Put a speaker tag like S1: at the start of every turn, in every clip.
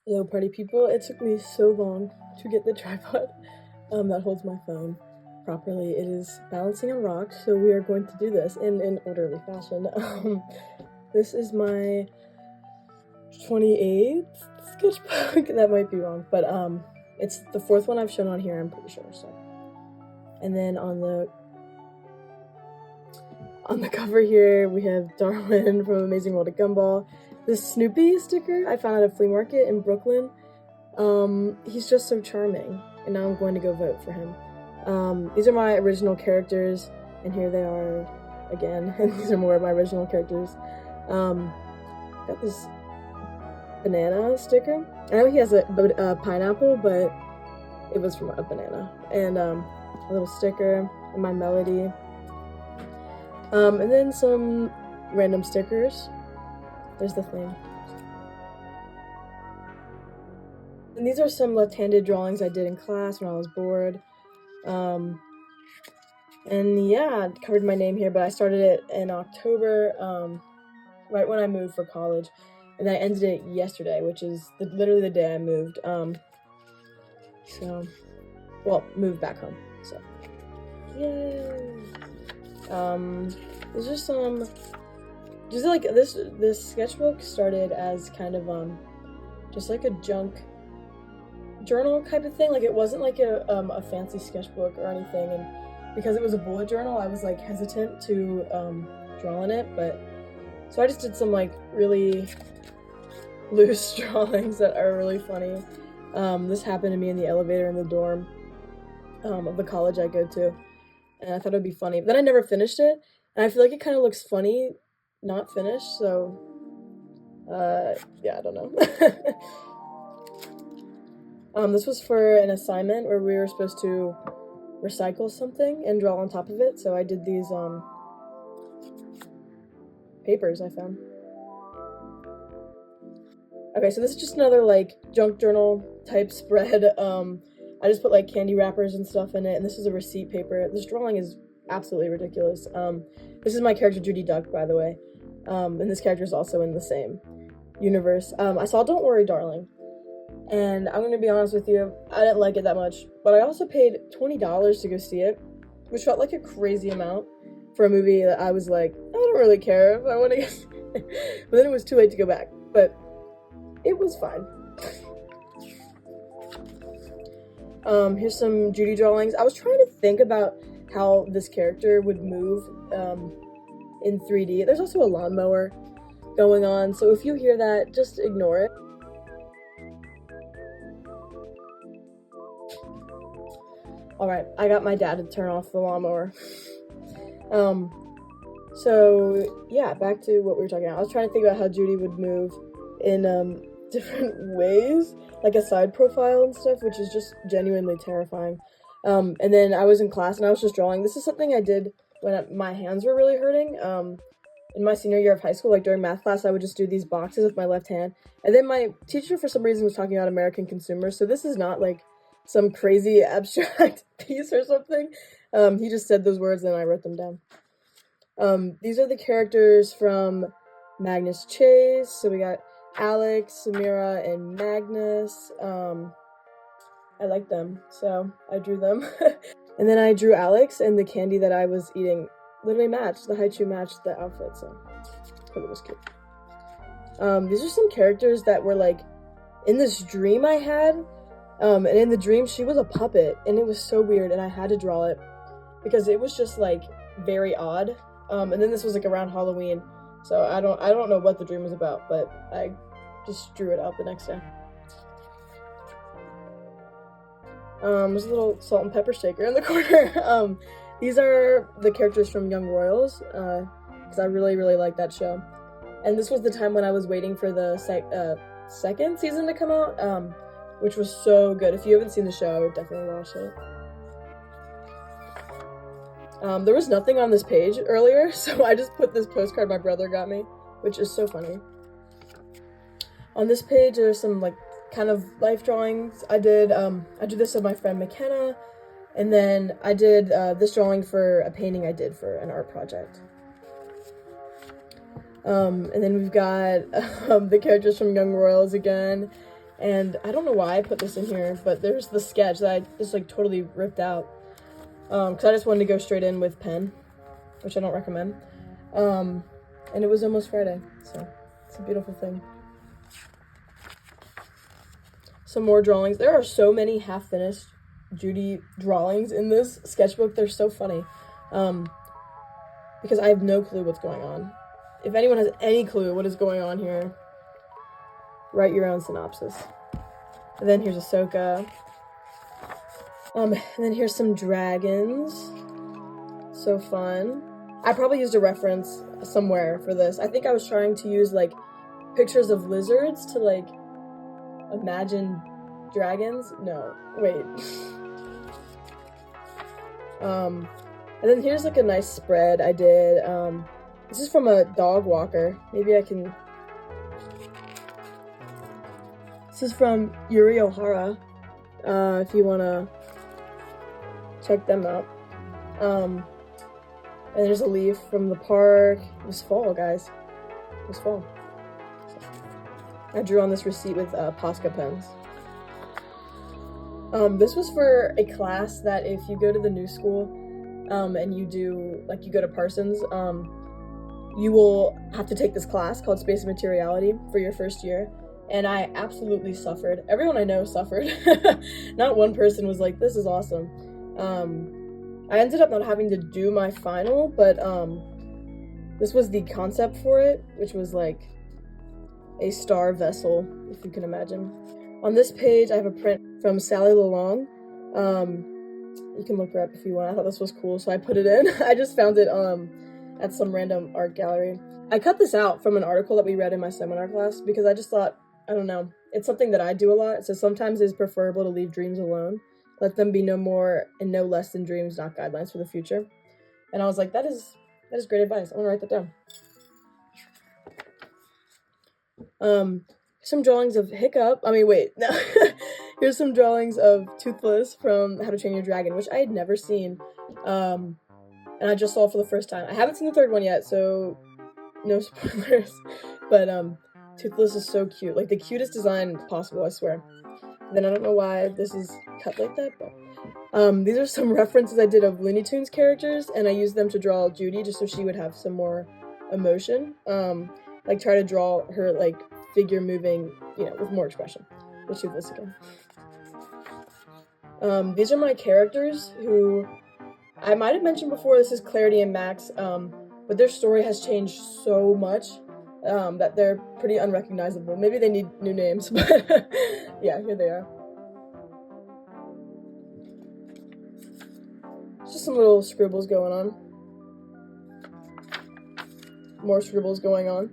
S1: Hello, party people. It took me so long to get the tripod that holds my phone properly. It is balancing on rocks, so we are going to do this in an orderly fashion. This is my 28th sketchbook. That might be wrong, but it's the fourth one I've shown on here, I'm pretty sure. So, and then on the cover here, we have Darwin from Amazing World of Gumball. This Snoopy sticker I found at a flea market in Brooklyn. He's just so charming, and now I'm going to go vote for him. These are my original characters, and here they are again, and these are more of my original characters. Got this banana sticker. I know he has a pineapple, but it was from a banana. And a little sticker, and my melody. And then some random stickers. There's the thing. And these are some left-handed drawings I did in class when I was bored. And yeah, I covered my name here, but I started it in October, right when I moved for college. And then I ended it yesterday, which is literally the day I moved. Moved back home, so. Yay! There's just some, just like this sketchbook started as kind of, just like a junk journal type of thing. Like, it wasn't like a fancy sketchbook or anything, and because it was a bullet journal, I was like hesitant to draw in it, but so I just did some like really loose drawings that are really funny. This happened to me in the elevator in the dorm of the college I go to, and I thought it would be funny, but then I never finished it, and I feel like it kind of looks funny not finished, so yeah, I don't know. This was for an assignment where we were supposed to recycle something and draw on top of it, so I did these papers I found. Okay, so this is just another like junk journal type spread. I just put like candy wrappers and stuff in it, and this is a receipt paper. This drawing is absolutely ridiculous. This is my character Judy Duck, by the way, and this character is also in the same universe. I saw Don't Worry, Darling, and I'm gonna be honest with you, I didn't like it that much, but I also paid $20 to go see it, which felt like a crazy amount for a movie that I was like, I don't really care if I want to get but then it was too late to go back, but it was fine. Here's some Judy drawings. I was trying to think about how this character would move in 3D. There's also a lawnmower going on, so if you hear that, just ignore it. Alright, I got my dad to turn off the lawnmower. So yeah, back to what we were talking about. I was trying to think about how Judy would move in different ways, like a side profile and stuff, which is just genuinely terrifying. And then I was in class and I was just drawing. This is something I did when my hands were really hurting. In my senior year of high school, like during math class, I would just do these boxes with my left hand. And then my teacher, for some reason, was talking about American consumers. So this is not like some crazy abstract piece or something. He just said those words and I wrote them down. These are the characters from Magnus Chase. So we got Alex, Samira, and Magnus. I like them, so I drew them. And then I drew Alex, and the candy that I was eating literally matched. The haiku matched the outfit, so I thought it was cute. These are some characters that were like in this dream I had. And in the dream, she was a puppet, and it was so weird, and I had to draw it because it was just like very odd. And then this was like around Halloween, so I don't know what the dream was about, but I just drew it out the next day. There's a little salt and pepper shaker in the corner. These are the characters from Young Royals, because I really, really like that show. And this was the time when I was waiting for the second season to come out, which was so good. If you haven't seen the show, I would definitely watch it. There was nothing on this page earlier, so I just put this postcard my brother got me, which is so funny. On this page, there's some like kind of life drawings. I did this of my friend McKenna, and then I did this drawing for a painting I did for an art project. And then we've got the characters from Young Royals again. And I don't know why I put this in here, but there's the sketch that I just like totally ripped out. Because I just wanted to go straight in with pen, which I don't recommend. And it was almost Friday, so it's a beautiful thing. Some more drawings. There are so many half-finished Judy drawings in this sketchbook. They're so funny. Because I have no clue what's going on. If anyone has any clue what is going on here, write your own synopsis. And then here's Ahsoka. And then here's some dragons. So fun. I probably used a reference somewhere for this. I think I was trying to use like pictures of lizards to like imagine dragons. No, wait. And then here's like a nice spread I did. This is from a dog walker. Maybe I can. This is from Yuri Ohara. If you wanna check them out. And there's a leaf from the park. It was fall, guys. It was fall. I drew on this receipt with Posca pens. This was for a class that if you go to the new school, and you do, like you go to Parsons, you will have to take this class called Space and Materiality for your first year. And I absolutely suffered. Everyone I know suffered. Not one person was like, this is awesome. I ended up not having to do my final, but this was the concept for it, which was like a star vessel, if you can imagine. On this page, I have a print from Sally Lalong. You can look her up if you want. I thought this was cool, so I put it in. I just found it at some random art gallery. I cut this out from an article that we read in my seminar class because I just thought, I don't know, it's something that I do a lot. It says sometimes it's preferable to leave dreams alone. Let them be no more and no less than dreams, not guidelines for the future. And I was like, that is great advice. I'm gonna write that down. Some drawings of Hiccup. I mean, wait, no. Here's some drawings of Toothless from How to Train Your Dragon, which I had never seen. And I just saw for the first time. I haven't seen the third one yet, so no spoilers. But Toothless is so cute. Like the cutest design possible, I swear. And then I don't know why this is cut like that, but these are some references I did of Looney Tunes characters, and I used them to draw Judy just so she would have some more emotion. Like try to draw her like figure moving, you know, with more expression. Let's do this again. These are my characters who I might have mentioned before. This is Clarity and Max, but their story has changed so much that they're pretty unrecognizable. Maybe they need new names, but yeah, here they are. Just some little scribbles going on. More scribbles going on.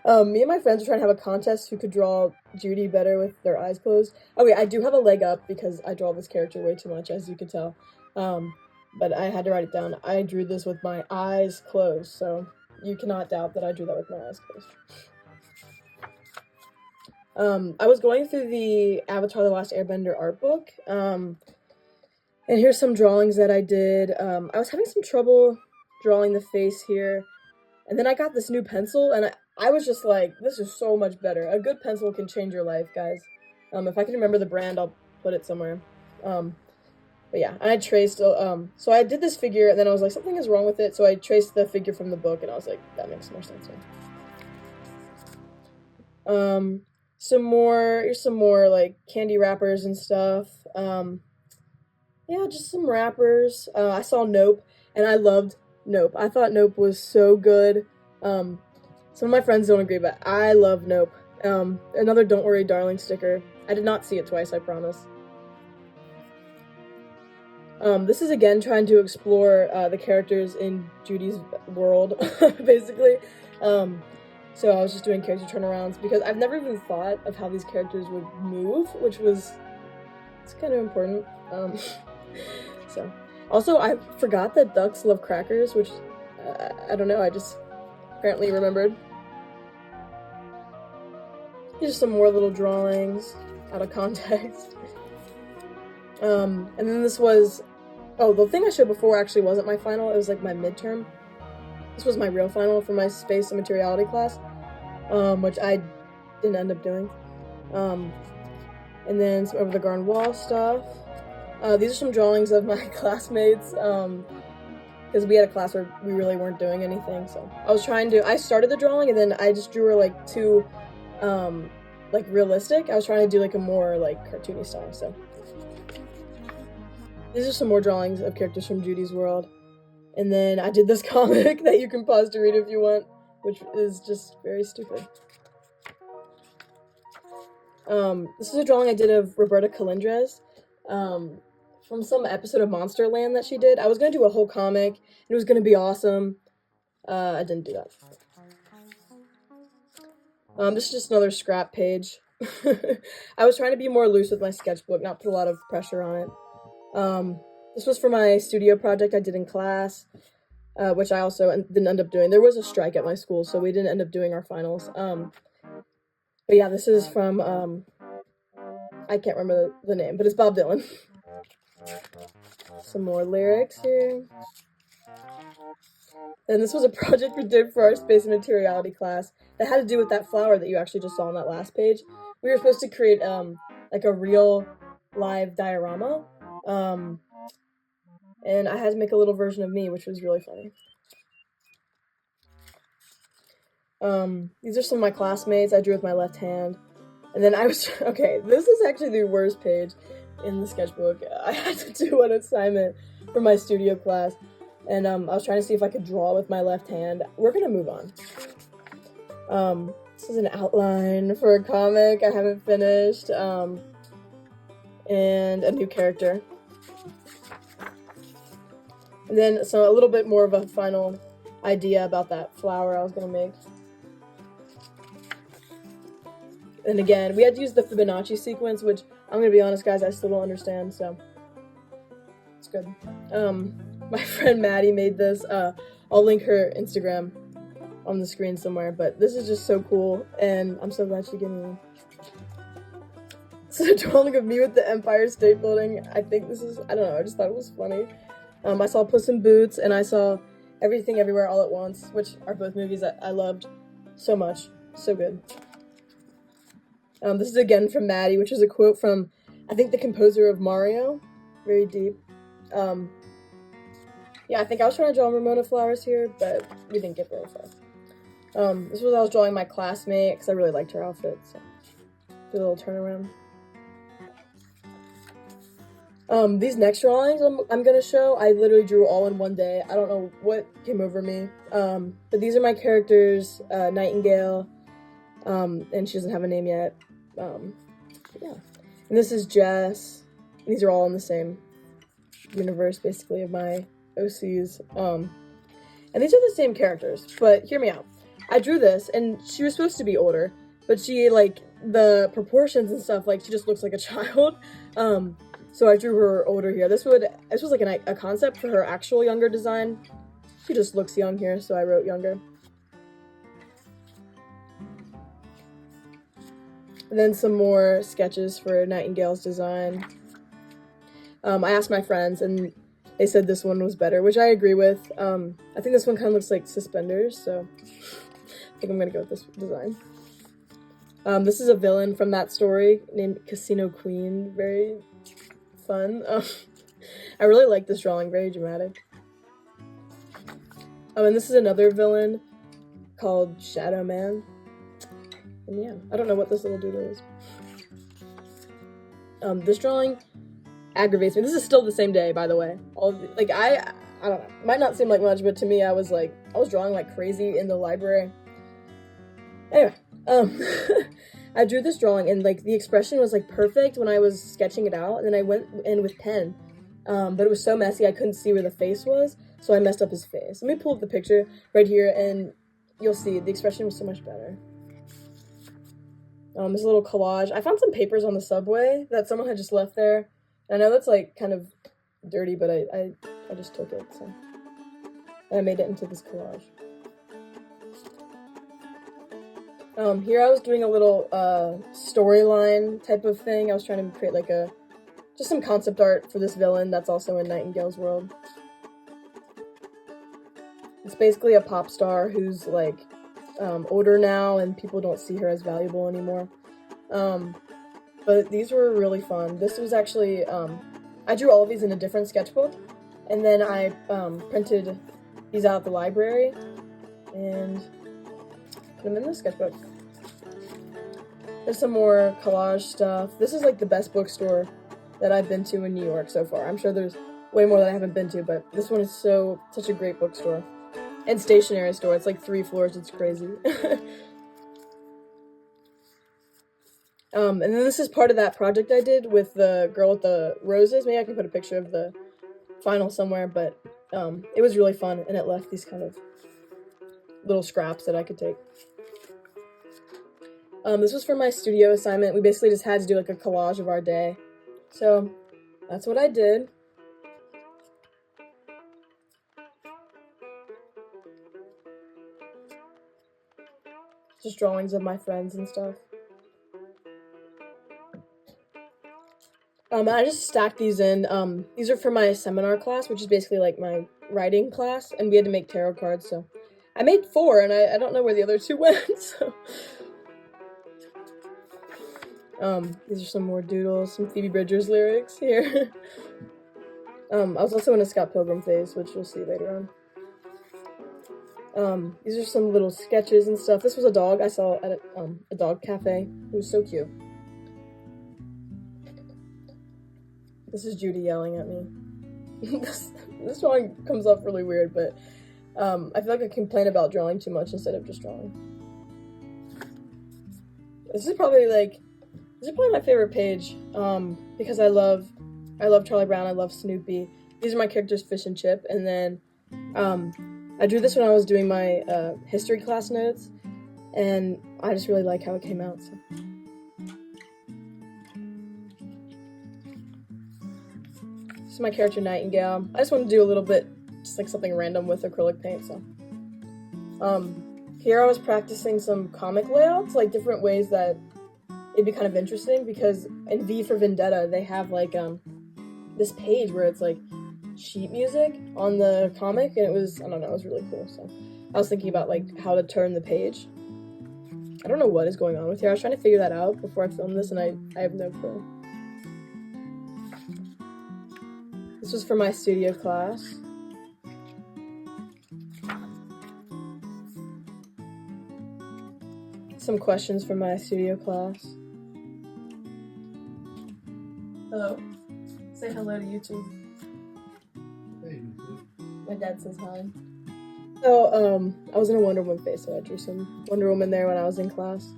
S1: Me and my friends were trying to have a contest who could draw Judy better with their eyes closed. Okay, I do have a leg up because I draw this character way too much, as you can tell. But I had to write it down. I drew this with my eyes closed, so you cannot doubt that I drew that with my eyes closed. I was going through the Avatar: The Last Airbender art book, and here's some drawings that I did. I was having some trouble drawing the face here, and then I got this new pencil, and I was just like, this is so much better. A good pencil can change your life, guys. If I can remember the brand, I'll put it somewhere. But yeah, and I traced, so I did this figure, and then I was like, something is wrong with it, so I traced the figure from the book, and I was like, that makes more sense. Here's some more, like, candy wrappers and stuff. Yeah, just some wrappers. I saw Nope, and I loved Nope. I thought Nope was so good. Some of my friends don't agree, but I love Nope. Another Don't Worry Darling sticker. I did not see it twice, I promise. This is again trying to explore the characters in Judy's world, basically. So I was just doing character turnarounds because I've never even thought of how these characters would move, which was, it's kind of important. So, also I forgot that ducks love crackers, which, I don't know, I just apparently remembered. Here's some more little drawings out of context. And then this was, oh, the thing I showed before actually wasn't my final, it was like my midterm. This was my real final for my space and materiality class, which I didn't end up doing. And then some over the garden wall stuff. These are some drawings of my classmates, because we had a class where we really weren't doing anything, so I started the drawing and then I just drew her like too, like realistic. I was trying to do like a more like cartoony style, so. These are some more drawings of characters from Judy's world. And then I did this comic that you can pause to read if you want, which is just very stupid. This is a drawing I did of Roberta Colindres, from some episode of Monsterland that she did. I was gonna do a whole comic, and it was gonna be awesome. I didn't do that. This is just another scrap page. I was trying to be more loose with my sketchbook, not put a lot of pressure on it. This was for my studio project I did in class, which I also didn't end up doing. There was a strike at my school, so we didn't end up doing our finals. But yeah, this is from, I can't remember the name, but it's Bob Dylan. Some more lyrics here. And this was a project we did for our space and materiality class that had to do with that flower that you actually just saw on that last page. We were supposed to create, like a real live diorama. And I had to make a little version of me, which was really funny. These are some of my classmates I drew with my left hand. And then okay, this is actually the worst page in the sketchbook. I had to do an assignment for my studio class, and I was trying to see if I could draw with my left hand. We're gonna move on. This is an outline for a comic I haven't finished, and a new character. And then, so a little bit more of a final idea about that flower I was gonna make. And again, we had to use the Fibonacci sequence, which, I'm gonna be honest, guys, I still don't understand, so it's good. My friend Maddie made this. I'll link her Instagram on the screen somewhere, but this is just so cool, and I'm so glad she gave me one. This is a drawing of me with the Empire State Building. I think this is, I don't know, I just thought it was funny. I saw Puss in Boots, and I saw Everything Everywhere All at Once, which are both movies that I loved so much. So good. This is again from Maddie, which is a quote from, I think, the composer of Mario. Very deep. Yeah, I think I was trying to draw Ramona Flowers here, but we didn't get very far. This was I was drawing my classmate, because I really liked her outfit, so do a little turnaround. These next drawings I'm gonna show, I literally drew all in one day. I don't know what came over me. But these are my characters, Nightingale, and she doesn't have a name yet. Yeah. And this is Jess. These are all in the same universe, basically, of my OCs. And these are the same characters, but hear me out. I drew this, and she was supposed to be older, but she, like, the proportions and stuff, like, she just looks like a child. So I drew her older here. This was like a concept for her actual younger design. She just looks young here, so I wrote younger. And then some more sketches for Nightingale's design. I asked my friends, and they said this one was better, which I agree with. I think this one kind of looks like suspenders, so I think I'm gonna go with this design. This is a villain from that story named Casino Queen. Very fun. I really like this drawing, very dramatic. And this is another villain called Shadow Man. And yeah, I don't know what this little doodle is. This drawing aggravates me. This is still the same day, by the way. I don't know. Might not seem like much, but to me, I was drawing like crazy in the library. Anyway, I drew this drawing, and like the expression was like perfect when I was sketching it out, and then I went in with pen, but it was so messy I couldn't see where the face was, so I messed up his face. Let me pull up the picture right here, and you'll see the expression was so much better. This little collage. I found some papers on the subway that someone had just left there. And I know that's like kind of dirty, but I just took it, so. And I made it into this collage. Here I was doing a little storyline type of thing. I was trying to create like just some concept art for this villain that's also in Nightingale's world. It's basically a pop star who's like older now, and people don't see her as valuable anymore. But these were really fun. This was actually, I drew all of these in a different sketchbook, and then I printed these out at the library and put them in the sketchbook. There's some more collage stuff. This is like the best bookstore that I've been to in New York so far. I'm sure there's way more that I haven't been to, but this one is such a great bookstore. And stationery store. It's like 3 floors. It's crazy. And then this is part of that project I did with the girl with the roses. Maybe I can put a picture of the final somewhere, but it was really fun, and it left these kind of little scraps that I could take. This was for my studio assignment. We basically just had to do like a collage of our day. So that's what I did. Just drawings of my friends and stuff. I just stacked these in. These are for my seminar class, which is basically like my writing class, and we had to make tarot cards, so I made 4, and I don't know where the other 2 went, so. These are some more doodles, some Phoebe Bridgers lyrics here. I was also in a Scott Pilgrim phase, which you'll see later on. These are some little sketches and stuff. This was a dog I saw at a dog cafe. It was so cute. This is Judy yelling at me. This drawing comes off really weird, but I feel like I complain about drawing too much instead of just drawing. This is probably my favorite page, because I love Charlie Brown, I love Snoopy. These are my characters, Fish and Chip, and then I drew this when I was doing my history class notes, and I just really like how it came out. So. This is my character, Nightingale. I just want to do a little bit, just like something random with acrylic paint, so. Here I was practicing some comic layouts, like different ways that it'd be kind of interesting, because in V for Vendetta, they have like this page where it's like sheet music on the comic, and it was, I don't know, it was really cool. So I was thinking about like how to turn the page. I don't know what is going on with here. I was trying to figure that out before I filmed this, and I have no clue. This was for my studio class. Some questions from my studio class. Hello. Say hello to YouTube.
S2: Hey, YouTube.
S1: My dad says hi. So, I was in a Wonder Woman phase, so I drew some Wonder Woman there when I was in class.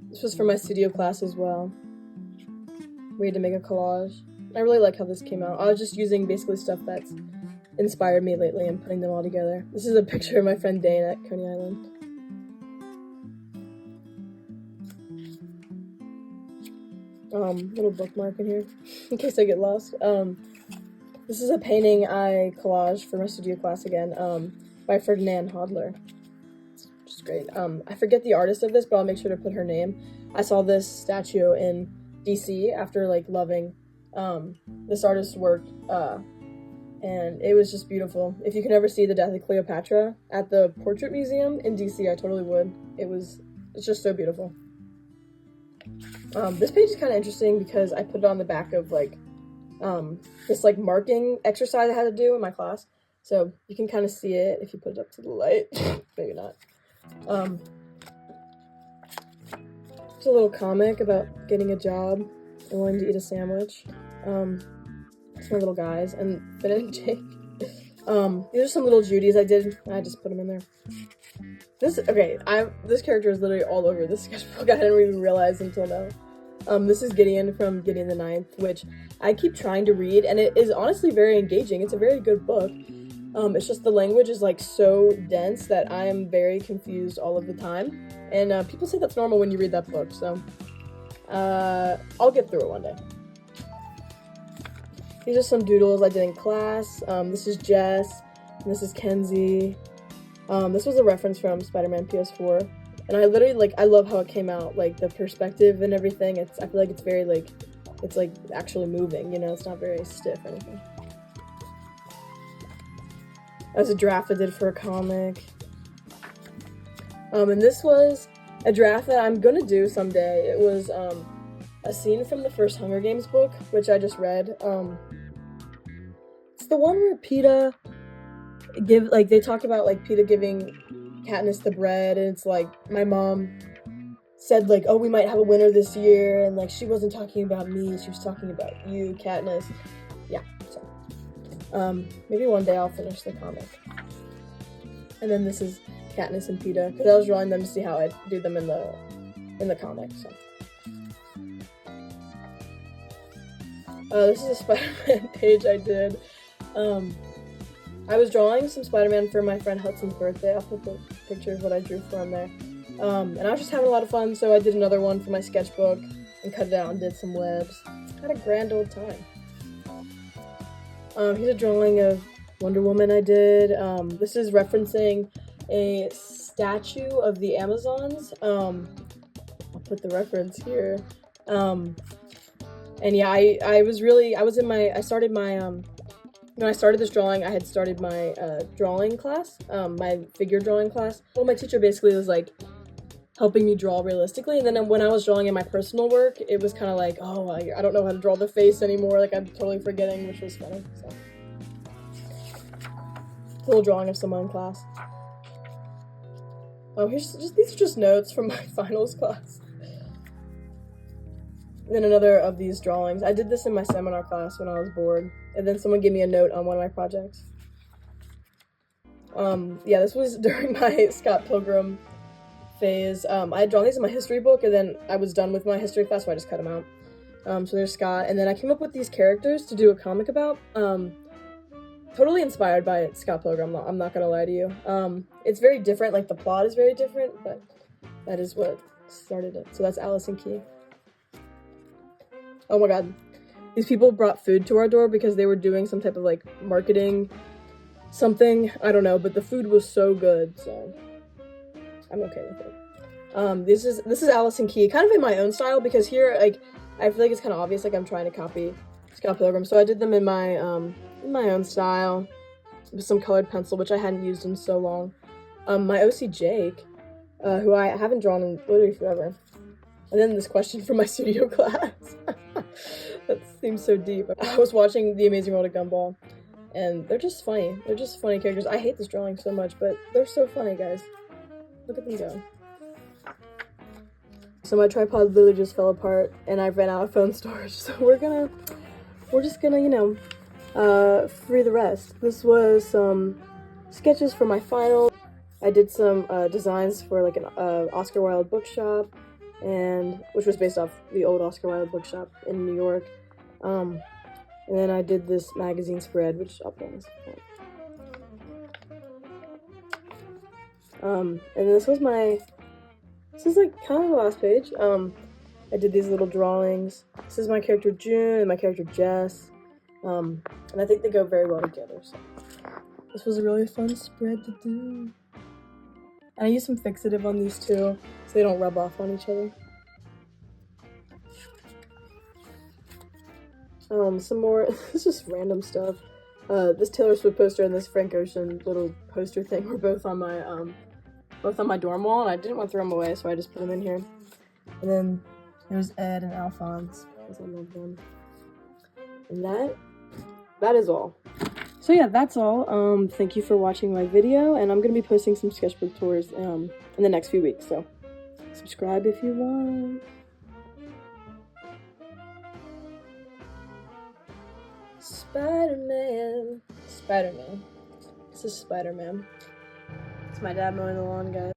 S1: This was for my studio class as well. We had to make a collage. I really like how this came out. I was just using basically stuff that's inspired me lately and putting them all together. This is a picture of my friend Dane at Coney Island. Little bookmark in here, in case I get lost. This is a painting I collaged for my studio class again, by Ferdinand Hodler, which is great. I forget the artist of this, but I'll make sure to put her name. I saw this statue in DC after, like, loving, this artist's work, and it was just beautiful. If you can ever see The Death of Cleopatra at the Portrait Museum in DC, I totally would. It's just so beautiful. This page is kind of interesting because I put it on the back of, like, this, like, marking exercise I had to do in my class. So you can kind of see it if you put it up to the light. Maybe not. It's a little comic about getting a job and wanting to eat a sandwich. It's my little guys, and Finn and Jake. These are some little Judies I did. I just put them in there. This character is literally all over this sketchbook. I didn't even realize until now. This is Gideon from Gideon the Ninth, which I keep trying to read, and it is honestly very engaging. It's a very good book. It's just the language is like so dense that I am very confused all of the time. And people say that's normal when you read that book, so I'll get through it one day. These are some doodles I did in class. This is Jess, and this is Kenzie. This was a reference from Spider-Man PS4. And I literally, like, I love how it came out, like, the perspective and everything. I feel like it's very, like, it's, like, actually moving, you know? It's not very stiff or anything. That was a draft I did for a comic. And this was a draft that I'm gonna do someday. It was a scene from the first Hunger Games book, which I just read. It's the one where Peeta they talk about like Peeta giving Katniss the bread, and it's like my mom said like, oh, we might have a winner this year, and like she wasn't talking about me, she was talking about you, Katniss. Yeah, so maybe one day I'll finish the comic. And then this is Katniss and Peeta, because I was drawing them to see how I'd do them in the comic. So this is a Spider-Man page I did. I was drawing some Spider-Man for my friend Hudson's birthday. I'll put the picture of what I drew for him there. And I was just having a lot of fun, so I did another one for my sketchbook and cut it out and did some webs. Had a grand old time. Here's a drawing of Wonder Woman I did. This is referencing a statue of the Amazons. I'll put the reference here. And yeah, when I started this drawing, I had started my drawing class, my figure drawing class. Well, my teacher basically was like helping me draw realistically, and then when I was drawing in my personal work, it was kind of like, oh, I don't know how to draw the face anymore, like I'm totally forgetting, which was funny, so. A little drawing of someone in class. Oh, these are just notes from my finals class. And then another of these drawings. I did this in my seminar class when I was bored, and then someone gave me a note on one of my projects. Yeah, this was during my Scott Pilgrim phase. I had drawn these in my history book, and then I was done with my history class, so I just cut them out. So there's Scott, and then I came up with these characters to do a comic about. Totally inspired by Scott Pilgrim, I'm not gonna lie to you. It's very different, like the plot is very different, but that is what started it. So that's Allison Key. Oh my god. These people brought food to our door because they were doing some type of like marketing something. I don't know, but the food was so good, so I'm okay with it. This is Allison Key, kind of in my own style, because here, like, I feel like it's kind of obvious, like I'm trying to copy Scott Pilgrim, so I did them in my own style with some colored pencil, which I hadn't used in so long. My OC Jake, who I haven't drawn in literally forever. And then this question from my studio class. That seems so deep. I was watching The Amazing World of Gumball, and they're just funny. They're just funny characters. I hate this drawing so much, but they're so funny, guys. Look at them go. So my tripod literally just fell apart, and I ran out of phone storage, so we're just gonna, you know, free the rest. This was some sketches for my final. I did some designs for like an Oscar Wilde bookshop, and which was based off the old Oscar Wilde bookshop in New York. And then I did this magazine spread, which I'll put on this. And this is like kind of the last page. I did these little drawings. This is my character June and my character Jess. And I think they go very well together, so this was a really fun spread to do. And I used some fixative on these two, so they don't rub off on each other. Some more, it's just random stuff. This Taylor Swift poster and this Frank Ocean little poster thing were both on my dorm wall, and I didn't want to throw them away, so I just put them in here. And then there's Ed and Alphonse, because I love them. And that is all. So yeah, that's all. Thank you for watching my video, and I'm going to be posting some sketchbook tours in the next few weeks, so subscribe if you want. Spider-Man. This is Spider-Man. It's my dad mowing the lawn, guys.